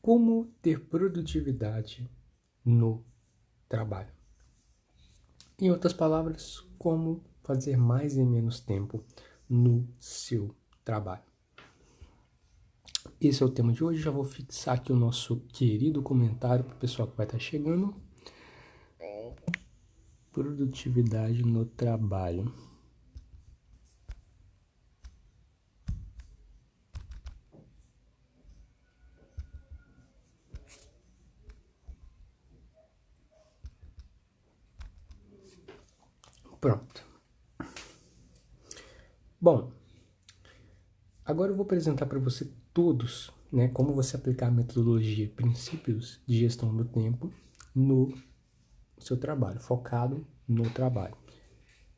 Como ter produtividade no trabalho? Em outras palavras, como fazer mais em menos tempo no seu trabalho. Esse é o tema de hoje. Já vou fixar aqui o nosso querido comentário para o pessoal que vai estar chegando. Produtividade no trabalho. Pronto. Bom, agora eu vou apresentar para você todos, como você aplicar a metodologia princípios de gestão do tempo no seu trabalho, focado no trabalho.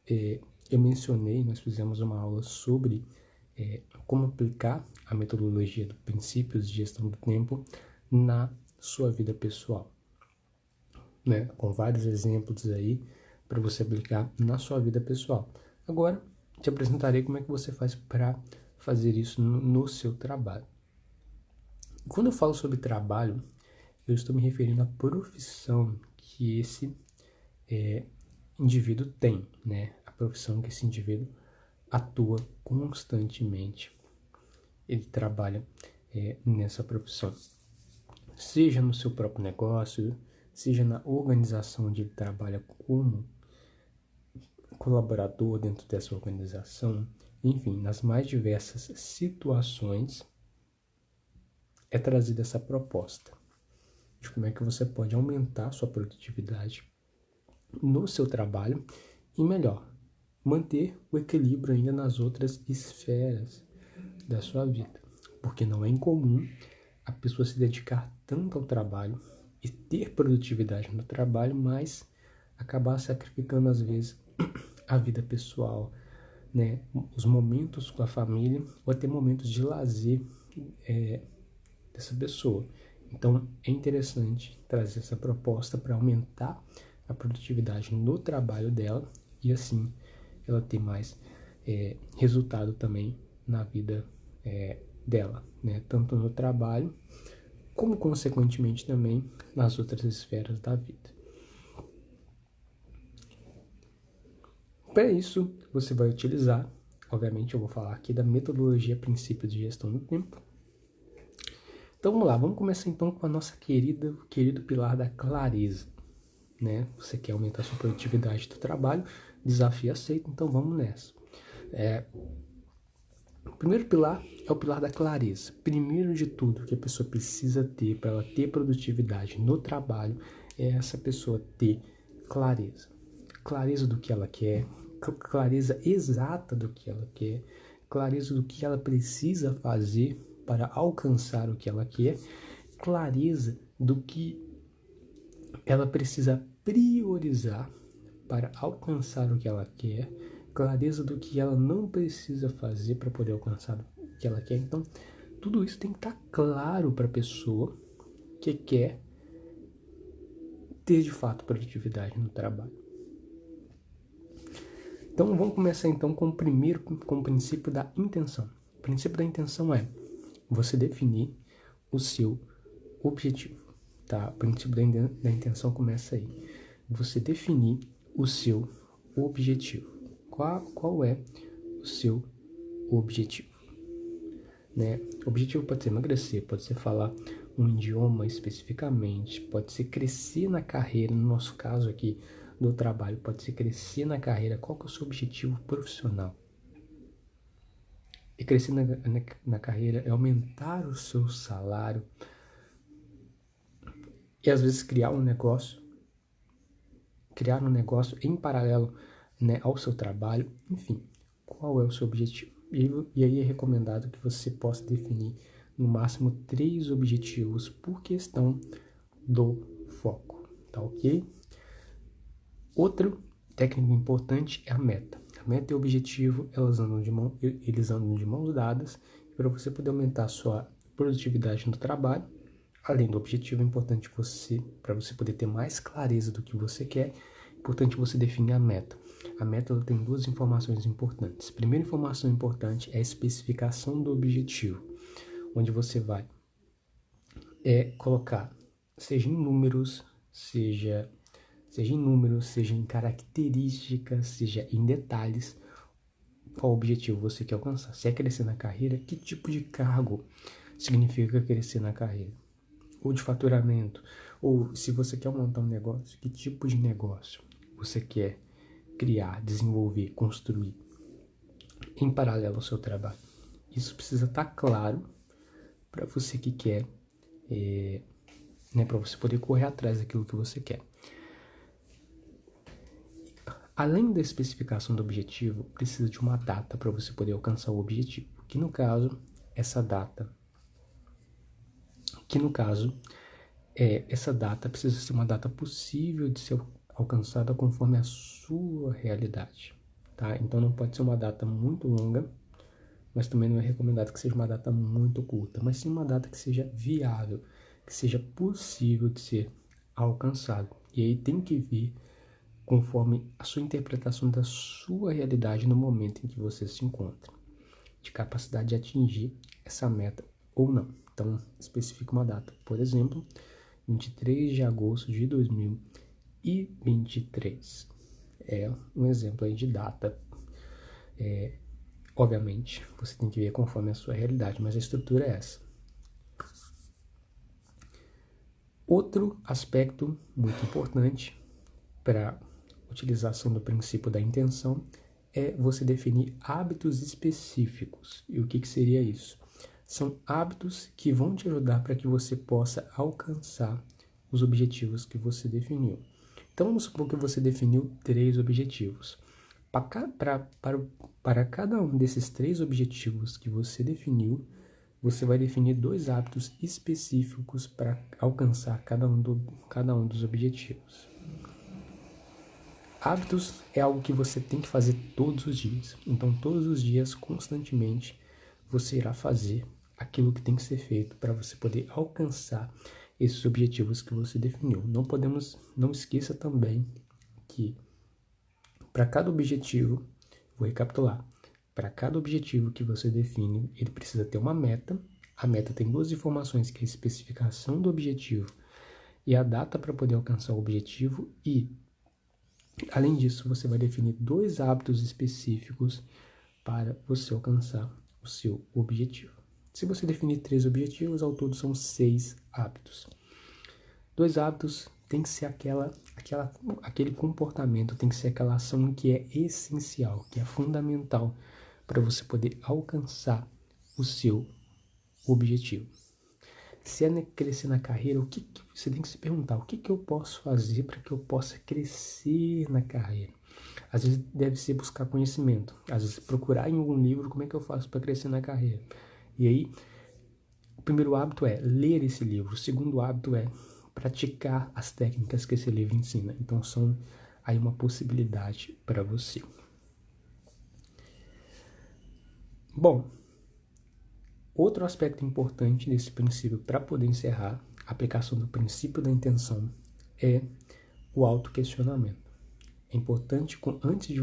Eu mencionei, nós fizemos uma aula sobre como aplicar a metodologia de princípios de gestão do tempo na sua vida pessoal, com vários exemplos aí para você aplicar na sua vida pessoal. Agora, te apresentarei como é que você faz para fazer isso no seu trabalho. Quando eu falo sobre trabalho, eu estou me referindo à profissão que esse indivíduo tem, a profissão que esse indivíduo atua constantemente. Ele trabalha nessa profissão, seja no seu próprio negócio, seja na organização onde ele trabalha como colaborador dentro dessa organização, enfim, nas mais diversas situações é trazida essa proposta de como é que você pode aumentar sua produtividade no seu trabalho e, melhor, manter o equilíbrio ainda nas outras esferas da sua vida, porque não é incomum a pessoa se dedicar tanto ao trabalho e ter produtividade no trabalho, mas acabar sacrificando às vezes a vida pessoal, os momentos com a família ou até momentos de lazer dessa pessoa. Então é interessante trazer essa proposta para aumentar a produtividade no trabalho dela e assim ela ter mais resultado também na vida dela, tanto no trabalho como consequentemente também nas outras esferas da vida. Para isso, você vai utilizar, obviamente eu vou falar aqui da metodologia princípio de gestão do tempo. Então vamos lá, vamos começar então com a nossa querido pilar da clareza. Você quer aumentar a sua produtividade do trabalho, desafio aceito, então vamos nessa. O primeiro pilar é o pilar da clareza. Primeiro de tudo, o que a pessoa precisa ter para ela ter produtividade no trabalho é essa pessoa ter clareza. Clareza do que ela quer, clareza exata do que ela quer, clareza do que ela precisa fazer para alcançar o que ela quer, clareza do que ela precisa priorizar para alcançar o que ela quer, clareza do que ela não precisa fazer para poder alcançar o que ela quer. Então, tudo isso tem que estar claro para a pessoa que quer ter de fato produtividade no trabalho. Então, vamos começar então com o princípio da intenção. O princípio da intenção é você definir o seu objetivo, tá? O princípio da intenção começa aí. Você definir o seu objetivo. Qual é o seu objetivo? O objetivo pode ser emagrecer, pode ser falar um idioma especificamente, pode ser crescer na carreira, no nosso caso aqui do trabalho, pode ser crescer na carreira. Qual que é o seu objetivo profissional? E crescer na carreira é aumentar o seu salário e às vezes criar um negócio em paralelo ao seu trabalho. Enfim, qual é o seu objetivo? E aí é recomendado que você possa definir no máximo 3 objetivos por questão do foco, tá ok? Outra técnica importante é a meta. A meta e o objetivo, eles andam de mãos dadas. E para você poder aumentar a sua produtividade no trabalho, além do objetivo, é importante para você poder ter mais clareza do que você quer, é importante você definir a meta. A meta ela tem 2 informações importantes. A primeira informação importante é a especificação do objetivo, onde você vai é colocar, seja em números, seja em características, seja em detalhes, qual objetivo você quer alcançar. Se é crescer na carreira, que tipo de cargo significa crescer na carreira? Ou de faturamento? Ou se você quer montar um negócio, que tipo de negócio você quer criar, desenvolver, construir em paralelo ao seu trabalho? Isso precisa estar claro para você que quer, para você poder correr atrás daquilo que você quer. Além da especificação do objetivo, precisa de uma data para você poder alcançar o objetivo, que no caso, essa data precisa ser uma data possível de ser alcançada conforme a sua realidade, tá? Então não pode ser uma data muito longa, mas também não é recomendado que seja uma data muito curta, mas sim uma data que seja viável, que seja possível de ser alcançado. E aí tem que vir conforme a sua interpretação da sua realidade no momento em que você se encontra, de capacidade de atingir essa meta ou não. Então, especifica uma data, por exemplo, 23 de agosto de 2023. É um exemplo aí de data. Obviamente, você tem que ver conforme a sua realidade, mas a estrutura é essa. Outro aspecto muito importante para utilização do princípio da intenção é você definir hábitos específicos. E o que seria isso? São hábitos que vão te ajudar para que você possa alcançar os objetivos que você definiu. Então, vamos supor que você definiu 3 objetivos. Para cada um desses 3 objetivos que você definiu, você vai definir 2 hábitos específicos para alcançar cada um dos objetivos. Hábitos é algo que você tem que fazer todos os dias. Então, todos os dias, constantemente, você irá fazer aquilo que tem que ser feito para você poder alcançar esses objetivos que você definiu. Não esqueça também que para cada objetivo, vou recapitular, para cada objetivo que você define, ele precisa ter uma meta. A meta tem 2 informações, que é a especificação do objetivo e a data para poder alcançar o objetivo, e além disso, você vai definir 2 hábitos específicos para você alcançar o seu objetivo. Se você definir 3 objetivos, ao todo são 6 hábitos. 2 hábitos tem que ser aquele comportamento, tem que ser aquela ação que é essencial, que é fundamental para você poder alcançar o seu objetivo. Se é crescer na carreira, você tem que se perguntar, o que eu posso fazer para que eu possa crescer na carreira? Às vezes deve ser buscar conhecimento, às vezes procurar em algum livro como é que eu faço para crescer na carreira. E aí, o primeiro hábito é ler esse livro, o segundo hábito é praticar as técnicas que esse livro ensina. Então são aí uma possibilidade para você. Bom, outro aspecto importante desse princípio para poder encerrar a aplicação do princípio da intenção é o autoquestionamento. É importante antes de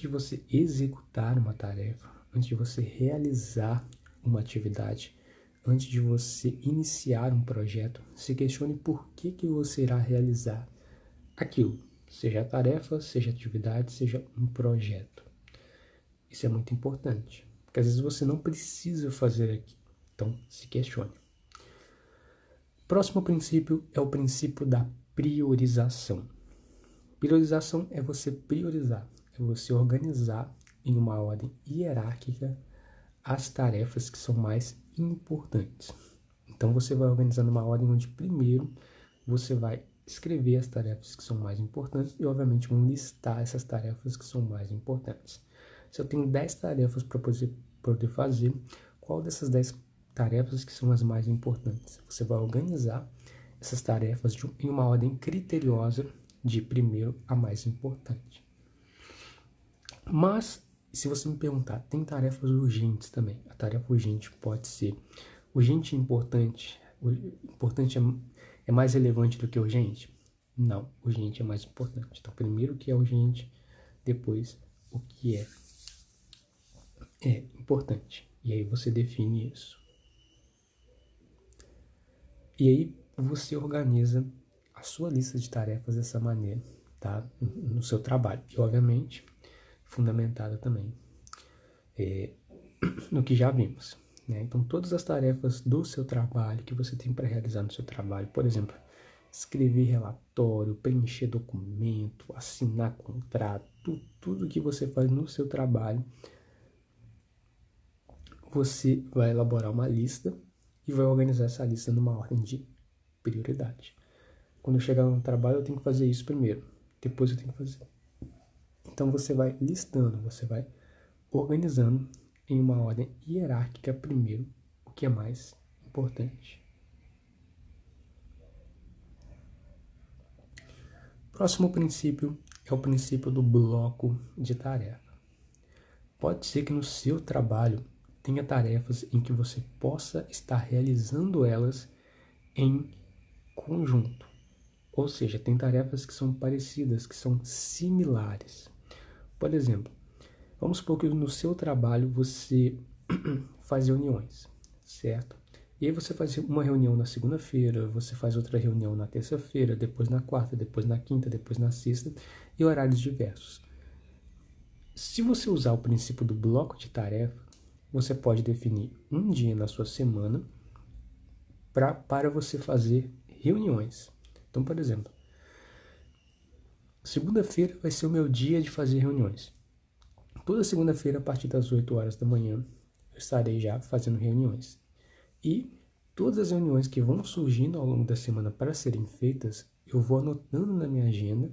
você executar uma tarefa, antes de você realizar uma atividade, antes de você iniciar um projeto, se questione por que você irá realizar aquilo, seja a tarefa, seja a atividade, seja um projeto. Isso é muito importante, porque às vezes você não precisa fazer aquilo, então se questione. Próximo princípio é o princípio da priorização. Priorização é você priorizar, é você organizar em uma ordem hierárquica as tarefas que são mais importantes. Então você vai organizar numa ordem onde primeiro você vai escrever as tarefas que são mais importantes e obviamente vão listar essas tarefas que são mais importantes. Se eu tenho 10 tarefas para poder fazer, qual dessas 10 tarefas que são as mais importantes? Você vai organizar essas tarefas em uma ordem criteriosa de primeiro a mais importante. Mas, se você me perguntar, tem tarefas urgentes também. A tarefa urgente pode ser urgente e importante. O importante é mais relevante do que urgente? Não, urgente é mais importante. Então, primeiro o que é urgente, depois o que é importante. E aí você define isso. E aí você organiza a sua lista de tarefas dessa maneira, tá? No seu trabalho. E, obviamente, fundamentada também no que já vimos, né? Então, todas as tarefas do seu trabalho que você tem para realizar no seu trabalho, por exemplo, escrever relatório, preencher documento, assinar contrato, tudo que você faz no seu trabalho, você vai elaborar uma lista e vai organizar essa lista numa ordem de prioridade. Quando eu chegar no trabalho, eu tenho que fazer isso primeiro, depois eu tenho que fazer. Então você vai listando, você vai organizando em uma ordem hierárquica primeiro o que é mais importante. Próximo princípio é o princípio do bloco de tarefa. Pode ser que no seu trabalho tenha tarefas em que você possa estar realizando elas em conjunto. Ou seja, tem tarefas que são parecidas, que são similares. Por exemplo, vamos supor que no seu trabalho você faz reuniões, certo? E aí você faz uma reunião na segunda-feira, você faz outra reunião na terça-feira, depois na quarta, depois na quinta, depois na sexta, e horários diversos. Se você usar o princípio do bloco de tarefa, você pode definir um dia na sua semana para você fazer reuniões. Então, por exemplo, segunda-feira vai ser o meu dia de fazer reuniões. Toda segunda-feira, a partir das 8 horas da manhã, eu estarei já fazendo reuniões. E todas as reuniões que vão surgindo ao longo da semana para serem feitas, eu vou anotando na minha agenda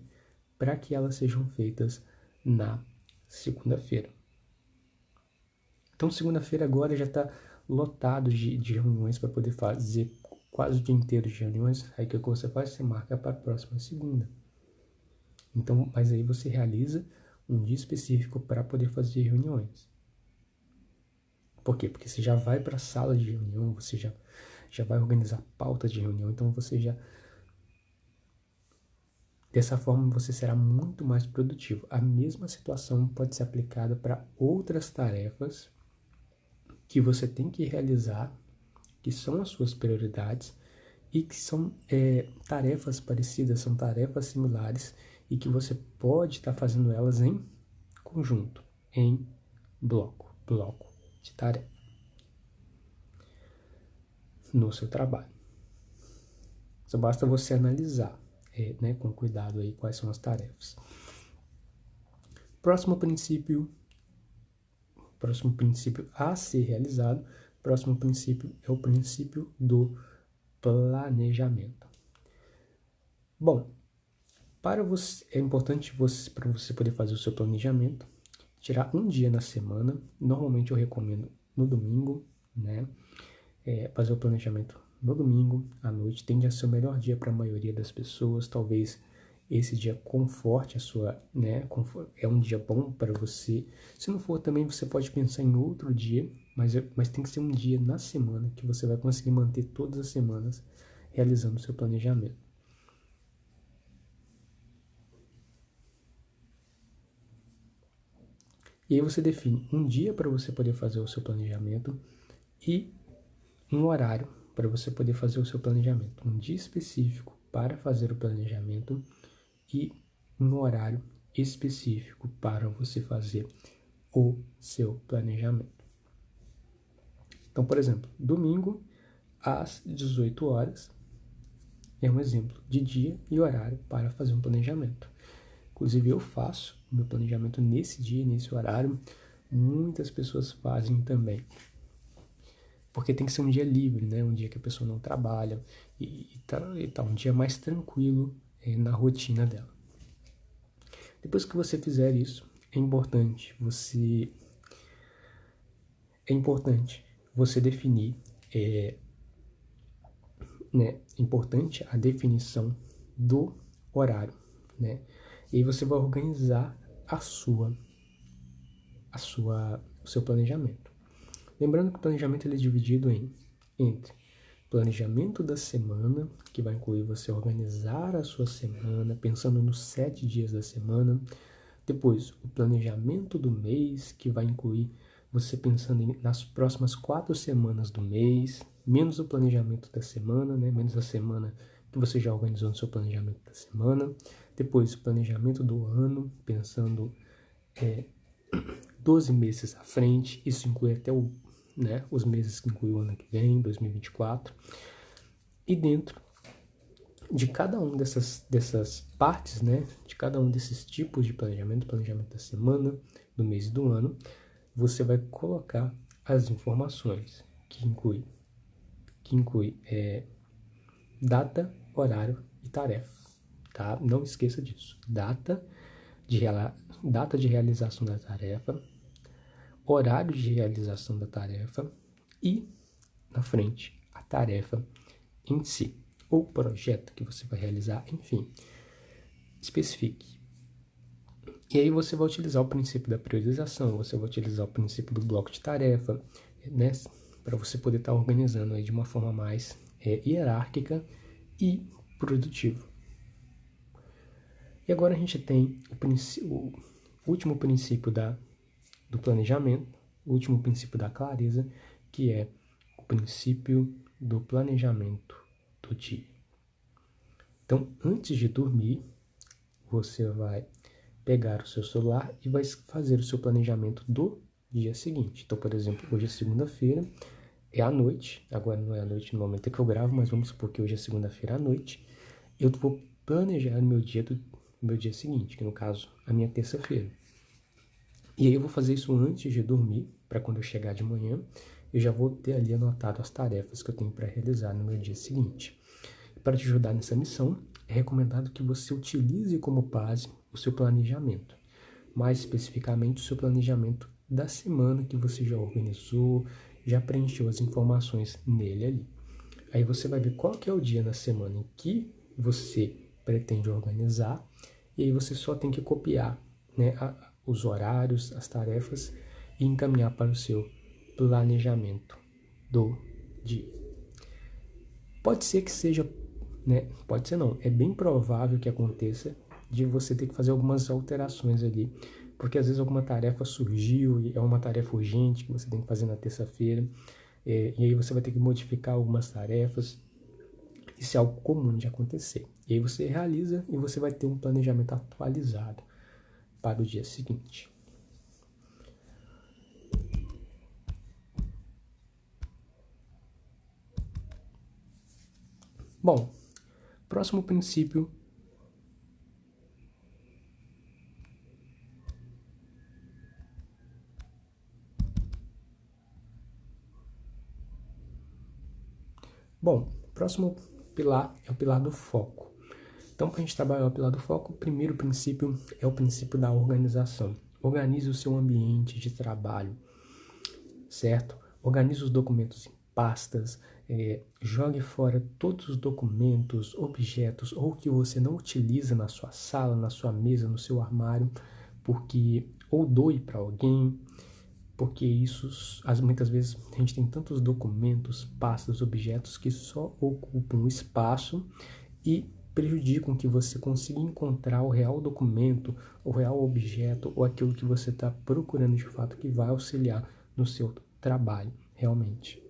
para que elas sejam feitas na segunda-feira. Então, segunda-feira agora já está lotado de reuniões para poder fazer quase o dia inteiro de reuniões. Aí o que você faz? Você marca para a próxima segunda. Então, mas aí você realiza um dia específico para poder fazer reuniões. Por quê? Porque você já vai para a sala de reunião, você já vai organizar pauta de reunião, então você já... Dessa forma, você será muito mais produtivo. A mesma situação pode ser aplicada para outras tarefas que você tem que realizar, que são as suas prioridades e que são tarefas parecidas, são tarefas similares e que você pode estar fazendo elas em conjunto, em bloco de tarefa no seu trabalho. Só basta você analisar, né, com cuidado aí quais são as tarefas. Próximo princípio a ser realizado, próximo princípio é o princípio do planejamento. Bom, é importante para você poder fazer o seu planejamento, tirar um dia na semana. Normalmente eu recomendo no domingo, né? Fazer o planejamento no domingo à noite tende a ser o melhor dia para a maioria das pessoas. Talvez esse dia conforte a sua, né? É um dia bom para você. Se não for também, você pode pensar em outro dia, mas tem que ser um dia na semana que você vai conseguir manter todas as semanas realizando o seu planejamento. E aí você define um dia para você poder fazer o seu planejamento e um horário para você poder fazer o seu planejamento. Um dia específico para fazer o planejamento e um horário específico para você fazer o seu planejamento. Então, por exemplo, domingo às 18 horas é um exemplo de dia e horário para fazer um planejamento. Inclusive, eu faço o meu planejamento nesse dia, nesse horário. Muitas pessoas fazem também. Porque tem que ser um dia livre, né? Um dia que a pessoa não trabalha e tá um dia mais tranquilo na rotina dela. Depois que você fizer isso, é importante você definir, né? É importante a definição do horário, né? E aí você vai organizar o seu planejamento. Lembrando que o planejamento ele é dividido entre planejamento da semana, que vai incluir você organizar a sua semana, pensando nos 7 dias da semana. Depois, o planejamento do mês, que vai incluir você pensando nas próximas 4 semanas do mês, menos o planejamento da semana, né? Menos a semana que você já organizou no seu planejamento da semana. Depois, o planejamento do ano, pensando 12 meses à frente. Isso inclui até os meses que inclui o ano que vem, 2024. E dentro de cada uma dessas partes, né? De cada um desses tipos de planejamento da semana, do mês e do ano, você vai colocar as informações que inclui data, horário e tarefa, tá? Não esqueça disso. Data de realização da tarefa, horário de realização da tarefa e, na frente, a tarefa em si, ou projeto que você vai realizar, enfim, especifique. E aí você vai utilizar o princípio da priorização, você vai utilizar o princípio do bloco de tarefa, né, para você poder estar organizando aí de uma forma mais hierárquica e produtiva. E agora a gente tem o último princípio do planejamento, o último princípio da clareza, que é o princípio do planejamento do dia. Então, antes de dormir, você vai pegar o seu celular e vai fazer o seu planejamento do dia seguinte. Então, por exemplo, hoje é segunda-feira, é à noite, agora não é à noite no momento que eu gravo, mas vamos supor que hoje é segunda-feira à noite, eu vou planejar o meu dia seguinte, que no caso, a minha terça-feira. E aí eu vou fazer isso antes de dormir, para quando eu chegar de manhã, eu já vou ter ali anotado as tarefas que eu tenho para realizar no meu dia seguinte. Para te ajudar nessa missão, é recomendado que você utilize como base o seu planejamento, mais especificamente o seu planejamento da semana que você já organizou, já preencheu as informações nele ali. Aí você vai ver qual que é o dia na semana em que você pretende organizar, e aí você só tem que copiar, né, os horários, as tarefas e encaminhar para o seu planejamento do dia. Pode ser que seja, né? Pode ser não, é bem provável que aconteça de você ter que fazer algumas alterações ali, porque às vezes alguma tarefa surgiu e é uma tarefa urgente que você tem que fazer na terça-feira, e aí você vai ter que modificar algumas tarefas. Isso é algo comum de acontecer. E aí você realiza e você vai ter um planejamento atualizado para o dia seguinte. Bom, próximo princípio. Bom, próximo pilar é o pilar do foco. Então, para a gente trabalhar o pilar do foco, o primeiro princípio é o princípio da organização. Organize o seu ambiente de trabalho, certo? Organize os documentos em pastas, jogue fora todos os documentos, objetos ou que você não utiliza na sua sala, na sua mesa, no seu armário, porque ou doe para alguém, porque muitas vezes a gente tem tantos documentos, pastas, objetos que só ocupam espaço e prejudicam que você consiga encontrar o real documento, o real objeto ou aquilo que você está procurando de fato que vai auxiliar no seu trabalho, realmente.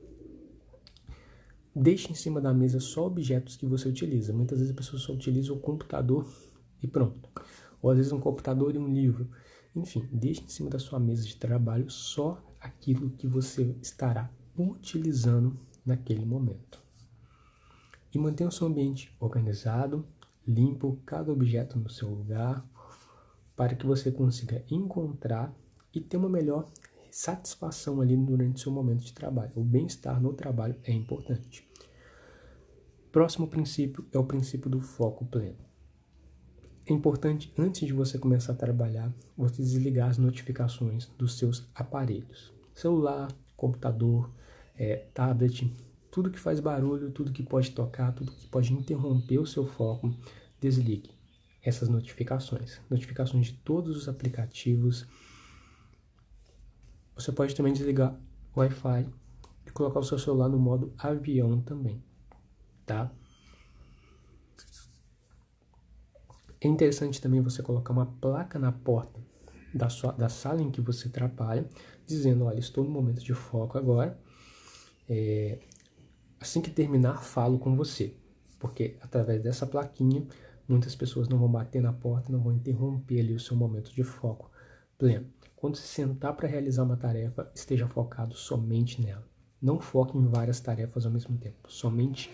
Deixe em cima da mesa só objetos que você utiliza. Muitas vezes a pessoa só utiliza o computador e pronto. Ou às vezes um computador e um livro. Enfim, deixe em cima da sua mesa de trabalho só aquilo que você estará utilizando naquele momento. E mantenha o seu ambiente organizado, limpo, cada objeto no seu lugar, para que você consiga encontrar e ter uma melhor satisfação ali durante o seu momento de trabalho. O bem-estar no trabalho é importante. Próximo princípio é o princípio do foco pleno. É importante, antes de você começar a trabalhar, você desligar as notificações dos seus aparelhos. Celular, computador, tablet, tudo que faz barulho, tudo que pode tocar, tudo que pode interromper o seu foco, desligue essas notificações. Notificações de todos os aplicativos. Você pode também desligar o Wi-Fi e colocar o seu celular no modo avião também, tá? É interessante também você colocar uma placa na porta da sala em que você trabalha, dizendo, olha, estou no momento de foco agora, assim que terminar, falo com você. Porque através dessa plaquinha, muitas pessoas não vão bater na porta, não vão interromper ali o seu momento de foco pleno. Quando se sentar para realizar uma tarefa, esteja focado somente nela. Não foque em várias tarefas ao mesmo tempo, somente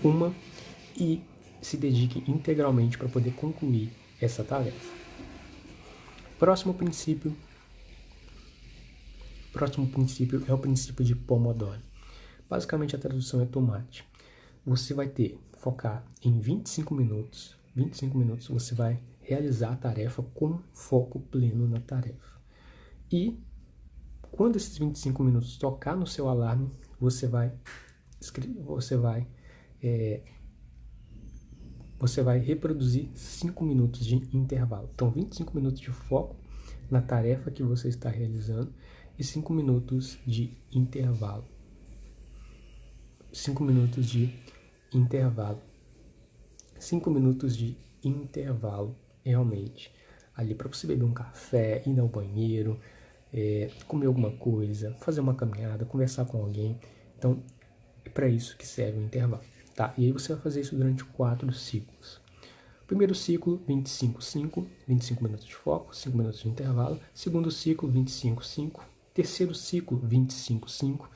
uma, e se dedique integralmente para poder concluir essa tarefa. Próximo princípio é o princípio de Pomodoro. Basicamente a tradução é tomate. Você vai focar em 25 minutos. 25 minutos você vai realizar a tarefa com foco pleno na tarefa. E quando esses 25 minutos tocar no seu alarme, você vai reproduzir 5 minutos de intervalo. Então, 25 minutos de foco na tarefa que você está realizando e 5 minutos de intervalo. 5 minutos de intervalo. 5 minutos de intervalo, realmente. Ali para você beber um café, ir ao banheiro, comer alguma coisa, fazer uma caminhada, conversar com alguém. Então, é para isso que serve o intervalo. Tá? E aí você vai fazer isso durante 4 ciclos. Primeiro ciclo, 25 minutos de foco, 5 minutos de intervalo. Segundo ciclo, 25. Terceiro ciclo, 25.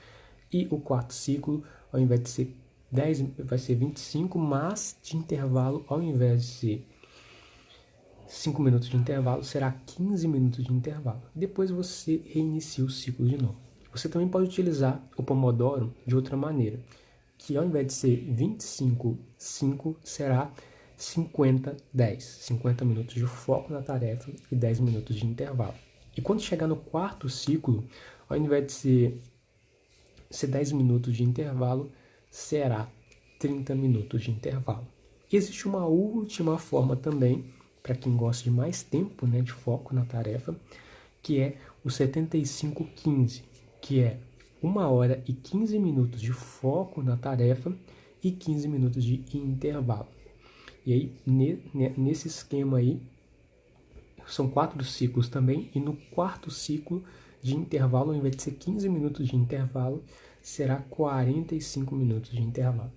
E o quarto ciclo, ao invés de ser 10, vai ser 25, mas de intervalo, ao invés de ser 5 minutos de intervalo, será 15 minutos de intervalo. Depois você reinicia o ciclo de novo. Você também pode utilizar o Pomodoro de outra maneira, que ao invés de ser 25, 5 será 50, 10. 50 minutos de foco na tarefa e 10 minutos de intervalo. E quando chegar no quarto ciclo, ao invés de ser 10 minutos de intervalo, será 30 minutos de intervalo. E existe uma última forma também, para quem gosta de mais tempo, né, de foco na tarefa, que é o 75-15, que é 1 hora e 15 minutos de foco na tarefa e 15 minutos de intervalo. E aí, nesse esquema aí, são 4 ciclos também, e no quarto ciclo de intervalo, ao invés de ser 15 minutos de intervalo, será 45 minutos de intervalo.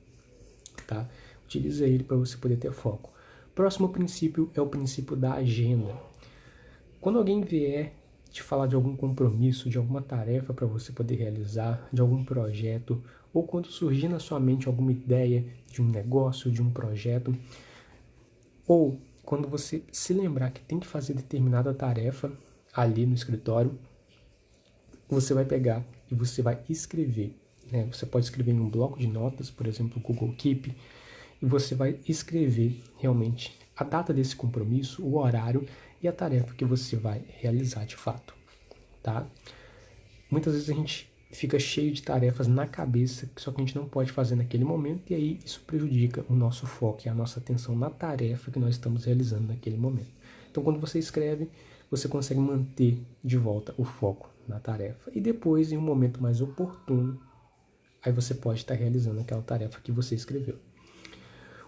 Tá? Utiliza ele para você poder ter foco. Próximo princípio é o princípio da agenda. Quando alguém vier te falar de algum compromisso, de alguma tarefa para você poder realizar, de algum projeto, ou quando surgir na sua mente alguma ideia de um negócio, de um projeto, ou quando você se lembrar que tem que fazer determinada tarefa ali no escritório, você vai pegar e você vai escrever. Né? Você pode escrever em um bloco de notas, por exemplo, o Google Keep, e você vai escrever realmente a data desse compromisso, o horário e a tarefa que você vai realizar de fato. Tá? Muitas vezes a gente fica cheio de tarefas na cabeça, só que a gente não pode fazer naquele momento, e aí isso prejudica o nosso foco e a nossa atenção na tarefa que nós estamos realizando naquele momento. Então, quando você escreve, você consegue manter de volta o foco na tarefa. E depois, em um momento mais oportuno, aí você pode estar realizando aquela tarefa que você escreveu.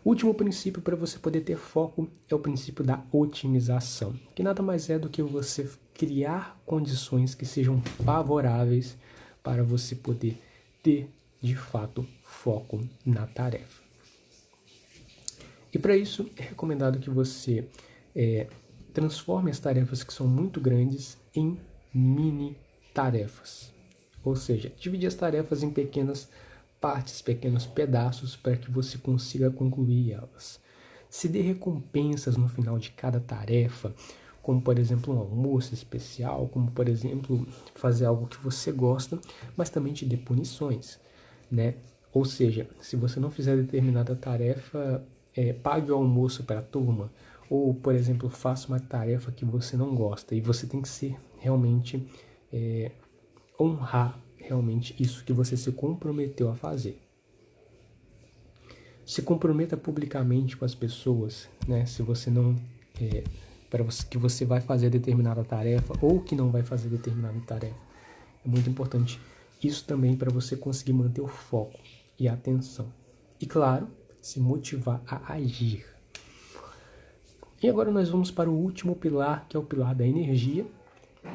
O último princípio para você poder ter foco é o princípio da otimização, que nada mais é do que você criar condições que sejam favoráveis para você poder ter, de fato, foco na tarefa. E para isso, é recomendado que você transforme as tarefas que são muito grandes em mini tarefas. Ou seja, dividir as tarefas em pequenas partes, pequenos pedaços para que você consiga concluir elas. Se dê recompensas no final de cada tarefa, como por exemplo um almoço especial, como por exemplo fazer algo que você gosta, mas também te dê punições, né? Ou seja, se você não fizer determinada tarefa, pague o almoço para a turma, ou por exemplo faça uma tarefa que você não gosta, e você tem que ser realmente honrar realmente isso que você se comprometeu a fazer. Se comprometa publicamente com as pessoas, né? Se você não que você vai fazer determinada tarefa ou que não vai fazer determinada tarefa. É muito importante isso também para você conseguir manter o foco e a atenção. E claro, se motivar a agir. E agora nós vamos para o último pilar, que é o pilar da energia,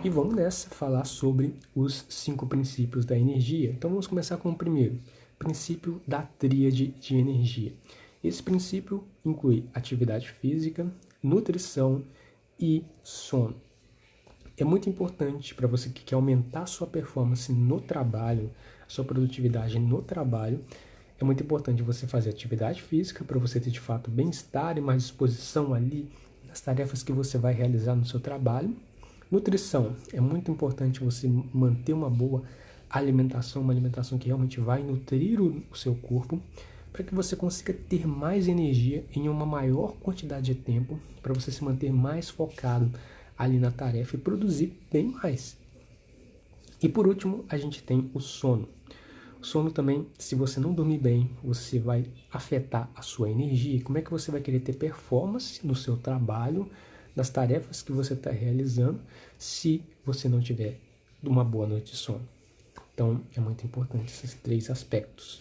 E vamos nessa falar sobre os 5 princípios da energia. Então vamos começar com o primeiro, princípio da tríade de energia. Esse princípio inclui atividade física, nutrição e sono. É muito importante para você que quer aumentar a sua performance no trabalho, a sua produtividade no trabalho, é muito importante você fazer atividade física para você ter de fato bem-estar e mais disposição ali nas tarefas que você vai realizar no seu trabalho. Nutrição, é muito importante você manter uma boa alimentação, uma alimentação que realmente vai nutrir o seu corpo, para que você consiga ter mais energia em uma maior quantidade de tempo, para você se manter mais focado ali na tarefa e produzir bem mais. E por último, a gente tem o sono. O sono também, se você não dormir bem, você vai afetar a sua energia. Como é que você vai querer ter performance no seu trabalho, nas tarefas que você está realizando, se você não tiver uma boa noite de sono? Então, é muito importante esses 3 aspectos.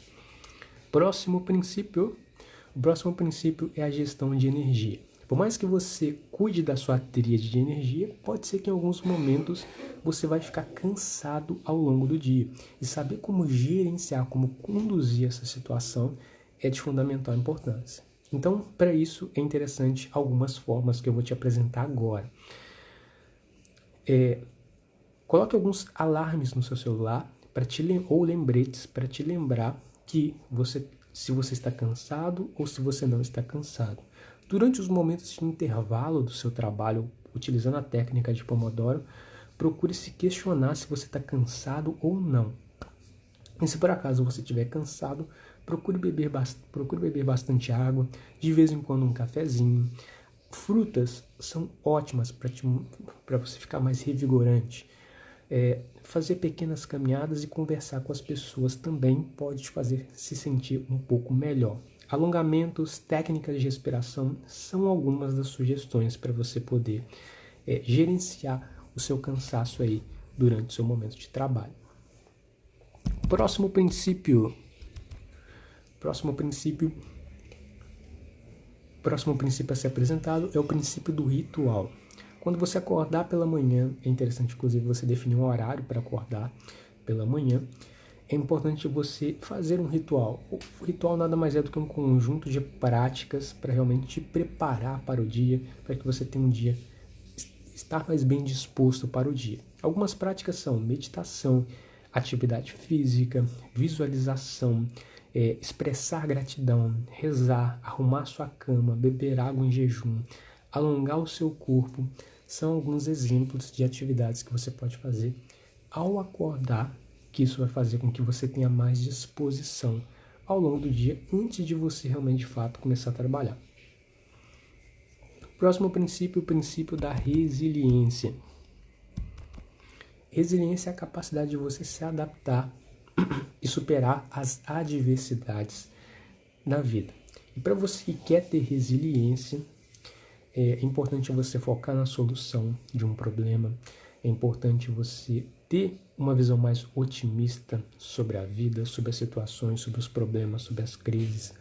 O próximo princípio é a gestão de energia. Por mais que você cuide da sua tríade de energia, pode ser que em alguns momentos você vai ficar cansado ao longo do dia. E saber como gerenciar, como conduzir essa situação é de fundamental importância. Então, para isso, é interessante algumas formas que eu vou te apresentar agora. Coloque alguns alarmes no seu celular ou lembretes para te lembrar que se você está cansado ou se você não está cansado. Durante os momentos de intervalo do seu trabalho, utilizando a técnica de Pomodoro, procure se questionar se você está cansado ou não. E se por acaso você estiver cansado, procure beber bastante água, de vez em quando um cafezinho. Frutas são ótimas para você ficar mais revigorante. Fazer pequenas caminhadas e conversar com as pessoas também pode te fazer se sentir um pouco melhor. Alongamentos, técnicas de respiração são algumas das sugestões para você poder gerenciar o seu cansaço aí durante o seu momento de trabalho. Próximo princípio a ser apresentado é o princípio do ritual. Quando você acordar pela manhã, é interessante inclusive você definir um horário para acordar pela manhã, é importante você fazer um ritual. O ritual nada mais é do que um conjunto de práticas para realmente te preparar para o dia, para que você tenha um dia, estar mais bem disposto para o dia. Algumas práticas são meditação, atividade física, visualização, expressar gratidão, rezar, arrumar sua cama, beber água em jejum, alongar o seu corpo. São alguns exemplos de atividades que você pode fazer ao acordar, que isso vai fazer com que você tenha mais disposição ao longo do dia, antes de você realmente de fato começar a trabalhar. Próximo princípio, o princípio da resiliência. Resiliência é a capacidade de você se adaptar e superar as adversidades na vida. E para você que quer ter resiliência, é importante você focar na solução de um problema, é importante você ter uma visão mais otimista sobre a vida, sobre as situações, sobre os problemas, sobre as crises.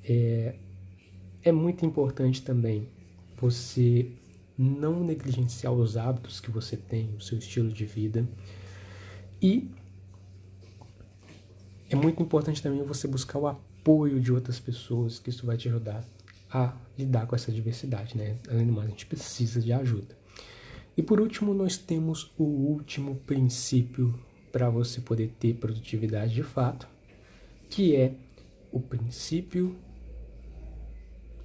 É muito importante também você não negligenciar os hábitos que você tem, o seu estilo de vida. E é muito importante também você buscar o apoio de outras pessoas, que isso vai te ajudar a lidar com essa adversidade, né? Além do mais, a gente precisa de ajuda. E por último, nós temos o último princípio para você poder ter produtividade de fato, que é o princípio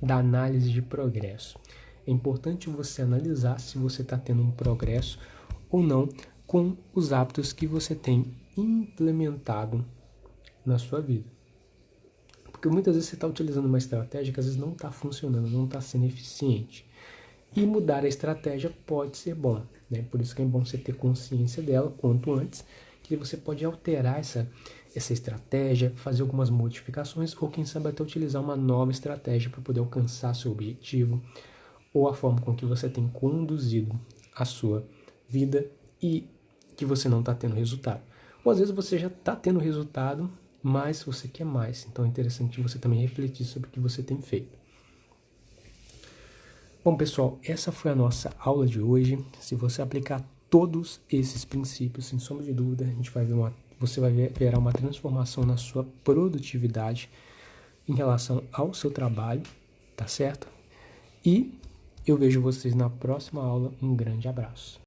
da análise de progresso. É importante você analisar se você está tendo um progresso ou não com os hábitos que você tem implementado na sua vida. Porque muitas vezes você está utilizando uma estratégia que às vezes não está funcionando, não está sendo eficiente. E mudar a estratégia pode ser bom, né? Por isso que é bom você ter consciência dela quanto antes, que você pode alterar essa estratégia, fazer algumas modificações, ou quem sabe até utilizar uma nova estratégia para poder alcançar seu objetivo, ou a forma com que você tem conduzido a sua vida e que você não está tendo resultado. Ou às vezes você já está tendo resultado, mas você quer mais. Então é interessante você também refletir sobre o que você tem feito. Bom, pessoal, essa foi a nossa aula de hoje. Se você aplicar todos esses princípios, sem sombra de dúvida, você vai ver uma transformação na sua produtividade em relação ao seu trabalho, tá certo? E eu vejo vocês na próxima aula. Um grande abraço.